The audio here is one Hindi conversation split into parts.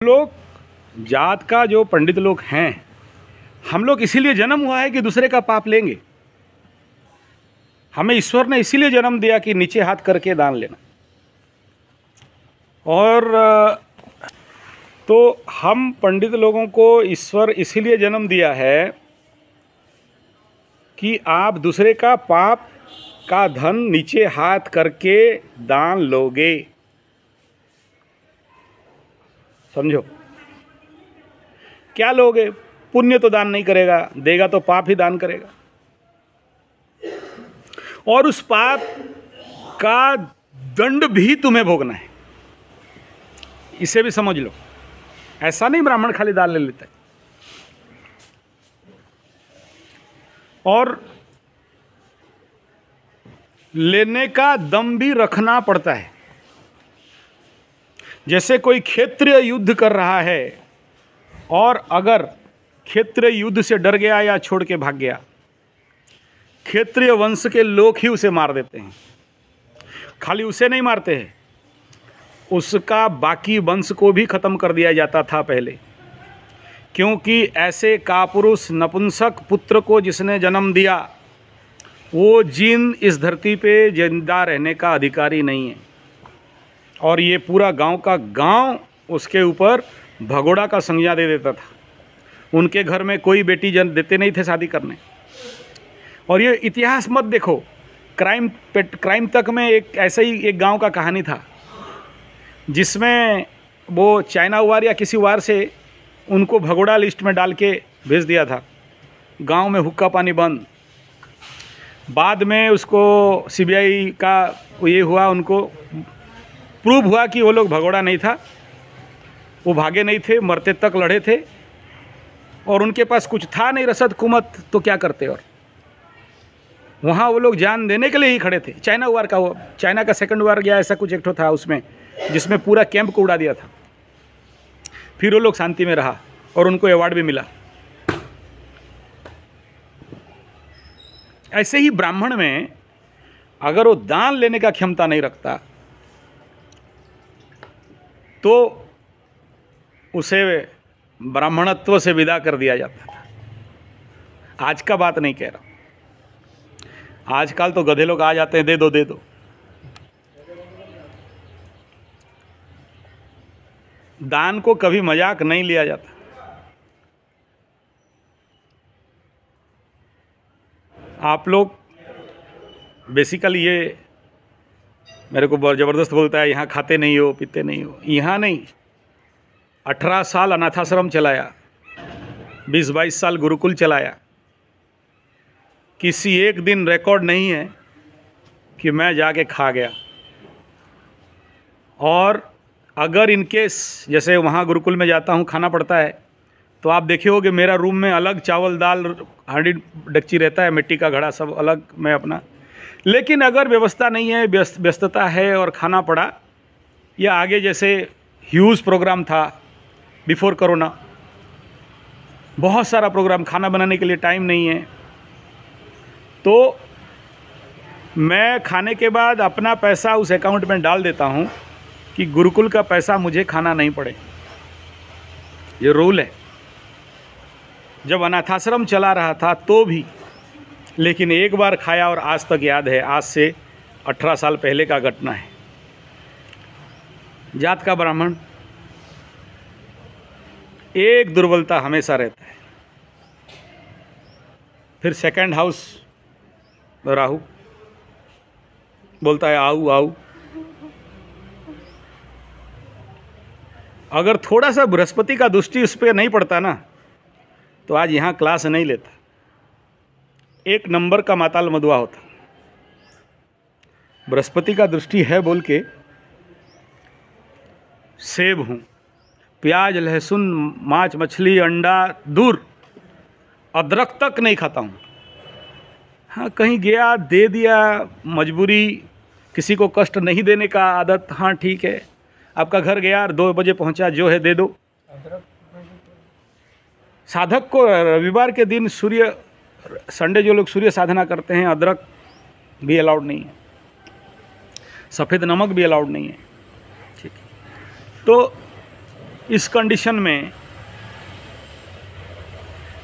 लोग जात का जो पंडित लोग हैं, हम लोग इसीलिए जन्म हुआ है कि दूसरे का पाप लेंगे। हमें ईश्वर ने इसीलिए जन्म दिया कि नीचे हाथ करके दान लेना। और तो हम पंडित लोगों को ईश्वर इसीलिए जन्म दिया है कि आप दूसरे का पाप का धन नीचे हाथ करके दान लोगे। समझो, क्या लोगे? पुण्य तो दान नहीं करेगा, देगा तो पाप ही दान करेगा, और उस पाप का दंड भी तुम्हें भोगना है। इसे भी समझ लो। ऐसा नहीं ब्राह्मण खाली दान ले लेता है, और लेने का दम भी रखना पड़ता है। जैसे कोई क्षेत्रीय युद्ध कर रहा है और अगर क्षेत्रीय युद्ध से डर गया या छोड़ के भाग गया, क्षेत्रीय वंश के लोग ही उसे मार देते हैं। खाली उसे नहीं मारते हैं, उसका बाकी वंश को भी खत्म कर दिया जाता था पहले, क्योंकि ऐसे कापुरुष नपुंसक पुत्र को जिसने जन्म दिया वो जिन इस धरती पे जिंदा रहने का अधिकारी नहीं है। और ये पूरा गांव का गांव उसके ऊपर भगोड़ा का संज्ञा दे देता था। उनके घर में कोई बेटी जन्म देते नहीं थे शादी करने। और ये इतिहास मत देखो, क्राइम तक में एक ऐसा ही एक गांव का कहानी था जिसमें वो चाइना वार या किसी वार से उनको भगोड़ा लिस्ट में डाल के भेज दिया था। गांव में हुक्का पानी बंद। बाद में उसको सीबीआई का ये हुआ, उनको प्रूव हुआ कि वो लोग भगोड़ा नहीं था, वो भागे नहीं थे, मरते तक लड़े थे, और उनके पास कुछ था नहीं रसद कुमत, तो क्या करते। और वहाँ वो लोग जान देने के लिए ही खड़े थे। चाइना वार का, वो चाइना का सेकंड वार गया ऐसा कुछ एक था उसमें, जिसमें पूरा कैंप को उड़ा दिया था। फिर वो लोग शांति में रहा और उनको अवार्ड भी मिला। ऐसे ही ब्राह्मण में अगर वो दान लेने का क्षमता नहीं रखता तो उसे ब्राह्मणत्व से विदा कर दिया जाता था। आज का बात नहीं कह रहा। आजकल तो गधे लोग आ जाते हैं, दे दो दे दो। दान को कभी मजाक नहीं लिया जाता। आप लोग बेसिकली ये मेरे को ज़बरदस्त बोलता है, यहाँ खाते नहीं हो, पीते नहीं हो। यहाँ नहीं, 18 साल अनाथाश्रम चलाया, 20-22 साल गुरुकुल चलाया। किसी एक दिन रिकॉर्ड नहीं है कि मैं जाके खा गया। और अगर इनकेस जैसे वहाँ गुरुकुल में जाता हूँ, खाना पड़ता है, तो आप देखे होगे मेरा रूम में अलग चावल दाल हांडी डेगची रहता है, मिट्टी का घड़ा सब अलग मैं अपना। लेकिन अगर व्यवस्था नहीं है, व्यस्तता है और खाना पड़ा, या आगे जैसे ह्यूज प्रोग्राम था बिफोर कोरोना, बहुत सारा प्रोग्राम, खाना बनाने के लिए टाइम नहीं है, तो मैं खाने के बाद अपना पैसा उस अकाउंट में डाल देता हूँ कि गुरुकुल का पैसा मुझे खाना नहीं पड़े। ये रूल है। जब अनाथाश्रम चला रहा था तो भी, लेकिन एक बार खाया और आज तक याद है। आज से 18 साल पहले का घटना है। जात का ब्राह्मण, एक दुर्बलता हमेशा रहता है। फिर सेकंड हाउस राहु बोलता है आओ आओ। अगर थोड़ा सा बृहस्पति का दृष्टि उस पर नहीं पड़ता ना, तो आज यहाँ क्लास नहीं लेता। एक नंबर का माताल मधुआ होता। बृहस्पति का दृष्टि है बोल के सेब हूँ, प्याज लहसुन मांस मछली अंडा दूर, अदरक तक नहीं खाता हूँ। हाँ, कहीं गया दे दिया, मजबूरी, किसी को कष्ट नहीं देने का आदत, हाँ ठीक है। आपका घर गया 2 बजे पहुँचा, जो है दे दो। साधक को रविवार के दिन संडे जो लोग सूर्य साधना करते हैं, अदरक भी अलाउड नहीं है, सफ़ेद नमक भी अलाउड नहीं है। ठीक है, तो इस कंडीशन में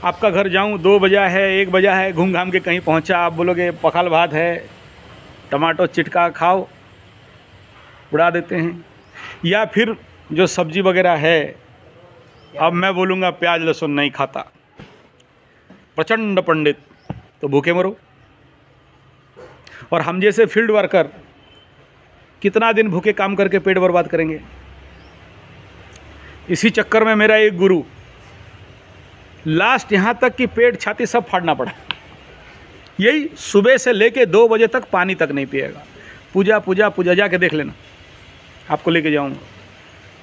आपका घर जाऊं 2 बजा है 1 बजा है, घूम घाम के कहीं पहुंचा, आप बोलोगे पखाल भात है, टमाटो चिटका खाओ, उड़ा देते हैं। या फिर जो सब्जी वगैरह है, अब मैं बोलूँगा प्याज लहसुन नहीं खाता, प्रचंड पंडित, तो भूखे मरो। और हम जैसे फील्ड वर्कर कितना दिन भूखे काम करके पेट बर्बाद करेंगे। इसी चक्कर में मेरा एक गुरु लास्ट यहाँ तक कि पेट छाती सब फाड़ना पड़ा। यही सुबह से लेके 2 बजे तक पानी तक नहीं पिएगा। पूजा पूजा पूजा, जाके देख लेना, आपको लेके जाऊँगा।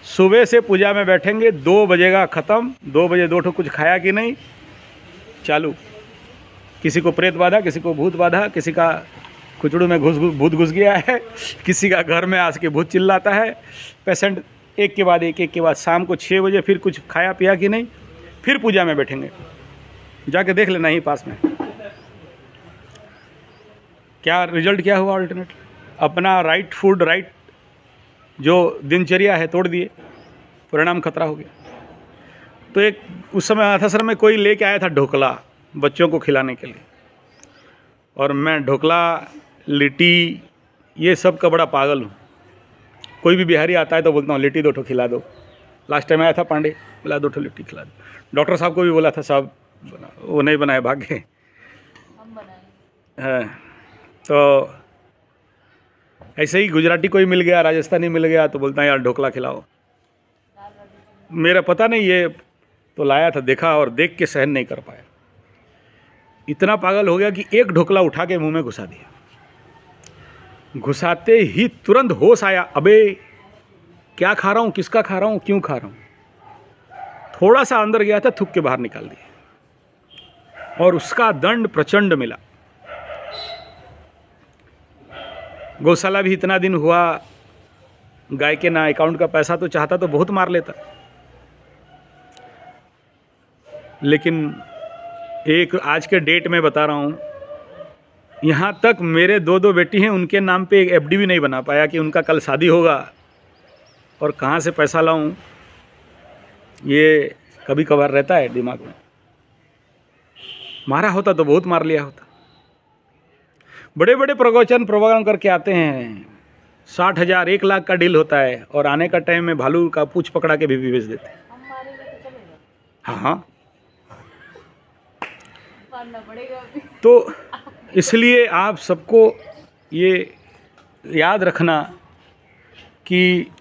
सुबह से पूजा में बैठेंगे, 2 बजेगा ख़त्म, 2 बजे 2 ठो कुछ खाया कि नहीं, चालू। किसी को प्रेत बाधा, किसी को भूत बाधा, किसी का कुचड़ू में भूत घुस गया है, किसी का घर में आस के भूत चिल्लाता है। पेशेंट एक के बाद एक के बाद शाम को 6 बजे फिर कुछ खाया पिया कि नहीं, फिर पूजा में बैठेंगे। जाके देख लेना ही पास में क्या रिजल्ट क्या हुआ। अल्टरनेट अपना राइट फूड, राइट जो दिनचर्या है तोड़ दिए, परिणाम खतरा हो गया। तो एक उस समय अथसर में कोई लेके आया था ढोकला बच्चों को खिलाने के लिए, और मैं ढोकला लिट्टी ये सब का बड़ा पागल हूँ। कोई भी बिहारी आता है तो बोलता हूँ लिट्टी 2 ठो खिला दो। लास्ट टाइम आया था पांडे, बोला 2 ठो लिट्टी खिला दो। डॉक्टर साहब को भी बोला था, साहब वो नहीं बनाए, भाग गए। हाँ, तो ऐसे ही गुजराती कोई मिल गया, राजस्थानी मिल गया तो बोलता है यार ढोकला खिलाओ। मेरा पता नहीं, ये तो लाया था, देखा और देख के सहन नहीं कर पाया। इतना पागल हो गया कि एक ढोकला उठा के मुंह में घुसा दिया। घुसाते ही तुरंत होश आया, अबे क्या खा रहा हूँ, किसका खा रहा हूँ, क्यों खा रहा हूँ। थोड़ा सा अंदर गया था, थूक के बाहर निकाल दिया, और उसका दंड प्रचंड मिला। गौशाला भी इतना दिन हुआ, गाय के ना अकाउंट का पैसा तो चाहता तो बहुत मार लेता, लेकिन एक आज के डेट में बता रहा हूँ, यहाँ तक मेरे 2 बेटी हैं, उनके नाम पे एक एफडी भी नहीं बना पाया कि उनका कल शादी होगा और कहाँ से पैसा लाऊं, ये कभी कभार रहता है दिमाग में। मारा होता तो बहुत मार लिया होता। बड़े बड़े प्रोग्राम करके आते हैं, 60,000 1 लाख का डील होता है, और आने का टाइम में भालू का पूछ पकड़ा के भी बेच देते हैं। हाँ हाँ, तो इसलिए आप सबको ये याद रखना कि